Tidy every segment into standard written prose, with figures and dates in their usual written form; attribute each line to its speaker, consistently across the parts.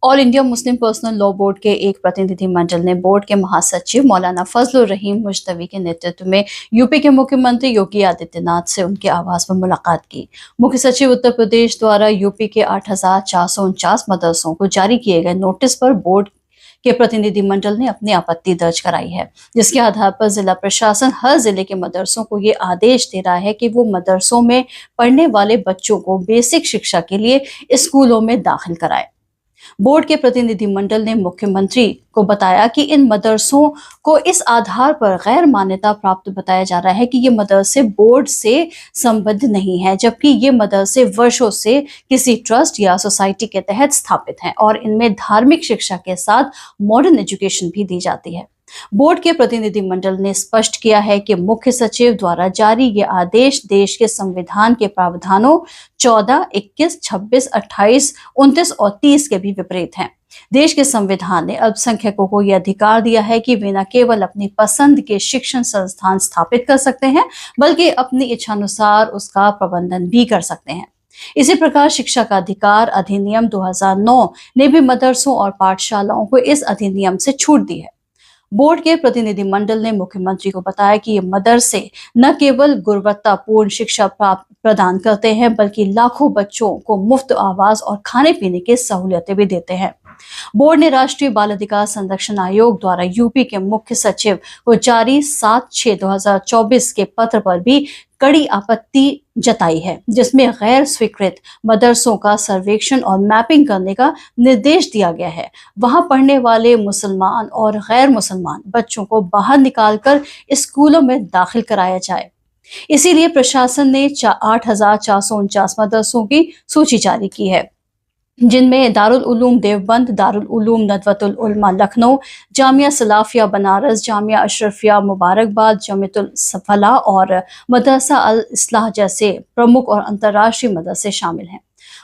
Speaker 1: All India Muslim personal law board के एक प्रतिनिधिमंडल ने बोर्ड के महासचिव मौलाना फजलुर रहीम मुज्तबी के नेतृत्व में यूपी के मुख्यमंत्री योगी आदित्यनाथ से उनके आवास पर मुलाकात की। मुख्य सचिव उत्तर प्रदेश द्वारा यूपी के 8,449 मदरसों को जारी किए गए नोटिस पर बोर्ड के प्रतिनिधिमंडल ने अपनी आपत्ति दर्ज कराई है, जिसके आधार पर जिला प्रशासन हर जिले के मदरसों को ये आदेश दे रहा है कि वो मदरसों में पढ़ने वाले बच्चों को बेसिक शिक्षा के लिए स्कूलों में दाखिल कराए। बोर्ड के प्रतिनिधिमंडल ने मुख्यमंत्री को बताया कि इन मदरसों को इस आधार पर गैर मान्यता प्राप्त बताया जा रहा है कि ये मदरसे बोर्ड से संबद्ध नहीं है, जबकि ये मदरसे वर्षों से किसी ट्रस्ट या सोसाइटी के तहत स्थापित हैं और इनमें धार्मिक शिक्षा के साथ मॉडर्न एजुकेशन भी दी जाती है। बोर्ड के प्रतिनिधिमंडल ने स्पष्ट किया है कि मुख्य सचिव द्वारा जारी ये आदेश देश के संविधान के प्रावधानों 14, 21, 26, 28, 29 और 30 के भी विपरीत हैं। देश के संविधान ने अल्पसंख्यकों को यह अधिकार दिया है कि वे न केवल अपनी पसंद के शिक्षण संस्थान स्थापित कर सकते हैं, बल्कि अपनी इच्छानुसार उसका प्रबंधन भी कर सकते हैं। इसी प्रकार शिक्षा का अधिकार अधिनियम 2009 ने भी मदरसों और पाठशालाओं को इस अधिनियम से छूट दी है। बोर्ड के प्रतिनिधिमंडल ने मुख्यमंत्री को बताया कि ये मदरसे न केवल गुणवत्तापूर्ण शिक्षा प्रदान करते हैं, बल्कि लाखों बच्चों को मुफ्त आवास और खाने पीने की सहूलियतें भी देते हैं। बोर्ड ने राष्ट्रीय बाल अधिकार संरक्षण आयोग द्वारा यूपी के मुख्य सचिव को जारी 7/6/2024 के पत्र पर भी कड़ी आपत्ति जताई है, जिसमें गैर स्वीकृत मदरसों का सर्वेक्षण और मैपिंग करने का निर्देश दिया गया है। वहां पढ़ने वाले मुसलमान और गैर मुसलमान बच्चों को बाहर निकालकर स्कूलों में दाखिल कराया जाए। इसीलिए प्रशासन ने 8,449 मदरसों की सूची जारी की है, जिनमें दारुल उलूम देवबंद, दारुल उलूम नदवतुल उलमा लखनऊ, जामिया सलाफिया बनारस, जामिया अशरफिया मुबारकबाद, जमीयतुल फलाह और मदरसा अल इस्लाह जैसे प्रमुख और अंतर्राष्ट्रीय मदरसे शामिल हैं।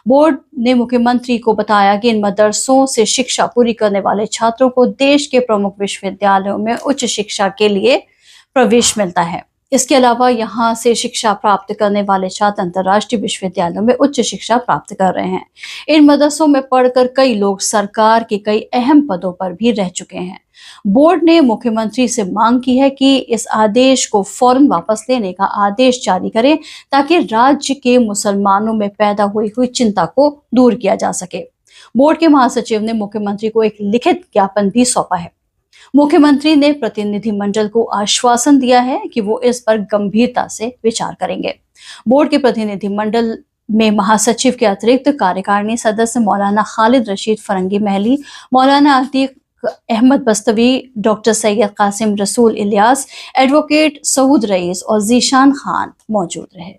Speaker 1: बोर्ड ने मुख्यमंत्री को बताया कि इन मदरसों से शिक्षा पूरी करने वाले छात्रों को देश के प्रमुख विश्वविद्यालयों में उच्च शिक्षा के लिए प्रवेश मिलता है। इसके अलावा यहाँ से शिक्षा प्राप्त करने वाले छात्र अंतर्राष्ट्रीय विश्वविद्यालयों में उच्च शिक्षा प्राप्त कर रहे हैं। इन मदरसों में पढ़कर कई लोग सरकार के कई अहम पदों पर भी रह चुके हैं। बोर्ड ने मुख्यमंत्री से मांग की है कि इस आदेश को फौरन वापस लेने का आदेश जारी करें, ताकि राज्य के मुसलमानों में पैदा हुई चिंता को दूर किया जा सके। बोर्ड के महासचिव ने मुख्यमंत्री को एक लिखित ज्ञापन भी सौंपा है। मुख्यमंत्री ने प्रतिनिधिमंडल को आश्वासन दिया है कि वो इस पर गंभीरता से विचार करेंगे। बोर्ड के प्रतिनिधिमंडल में महासचिव के अतिरिक्त कार्यकारिणी सदस्य मौलाना खालिद रशीद फरंगी महली, मौलाना अतीक अहमद बस्तवी, डॉक्टर सैयद कासिम रसूल इलियास, एडवोकेट सऊद रईस और जीशान खान मौजूद रहे।